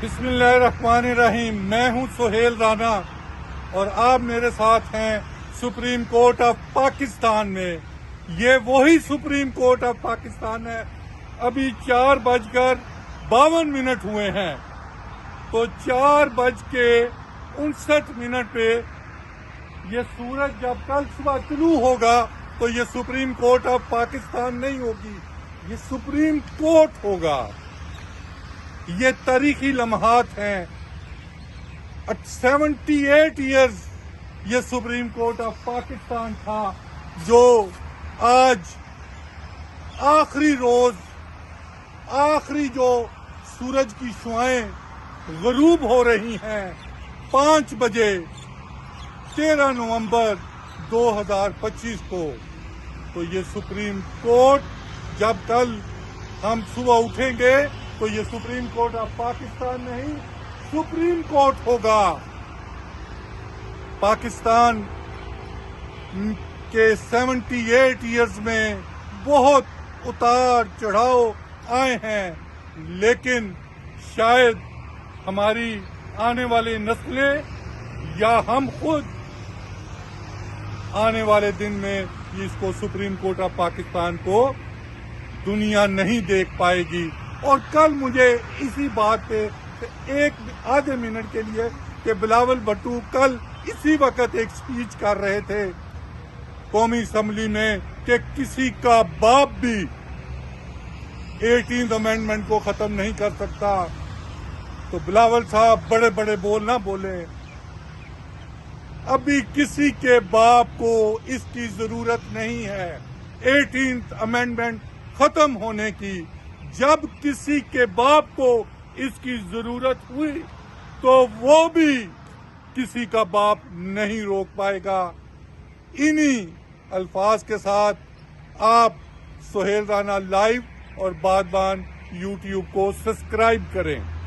बिस्मिल्लाहिर्रहमानिर्रहीम। मैं हूं सुहेल राना और आप मेरे साथ हैं सुप्रीम कोर्ट ऑफ पाकिस्तान में। ये वही सुप्रीम कोर्ट ऑफ पाकिस्तान है। अभी 4:52 हुए हैं, तो 4:59 पे ये सूरज जब कल सुबह तुलू होगा तो ये सुप्रीम कोर्ट ऑफ पाकिस्तान नहीं होगी, ये सुप्रीम कोर्ट होगा। ये तारीखी लम्हात हैं। 78 इयर्स ये सुप्रीम कोर्ट ऑफ पाकिस्तान था, जो आज आखिरी रोज, आखिरी जो सूरज की शुआएं गरूब हो रही हैं 5 बजे 13 नवंबर 2025 को, तो ये सुप्रीम कोर्ट जब कल हम सुबह उठेंगे तो ये सुप्रीम कोर्ट ऑफ पाकिस्तान नहीं, सुप्रीम कोर्ट होगा। पाकिस्तान के 78 इयर्स में बहुत उतार चढ़ाव आए हैं, लेकिन शायद हमारी आने वाली नस्लें या हम खुद आने वाले दिन में इसको सुप्रीम कोर्ट ऑफ पाकिस्तान को दुनिया नहीं देख पाएगी। और कल मुझे इसी बात पे एक आधे मिनट के लिए कि बिलावल भुट्टो कल इसी वक्त एक स्पीच कर रहे थे कौमी असम्बली में कि किसी का बाप भी 18th अमेंडमेंट को खत्म नहीं कर सकता। तो बिलावल साहब बड़े बड़े बोल ना बोले, अभी किसी के बाप को इसकी जरूरत नहीं है 18th अमेंडमेंट खत्म होने की। जब किसी के बाप को इसकी जरूरत हुई तो वो भी किसी का बाप नहीं रोक पाएगा। इन्हीं अल्फाज के साथ आप सुहेल राना लाइव और बागबान यूट्यूब को सब्सक्राइब करें।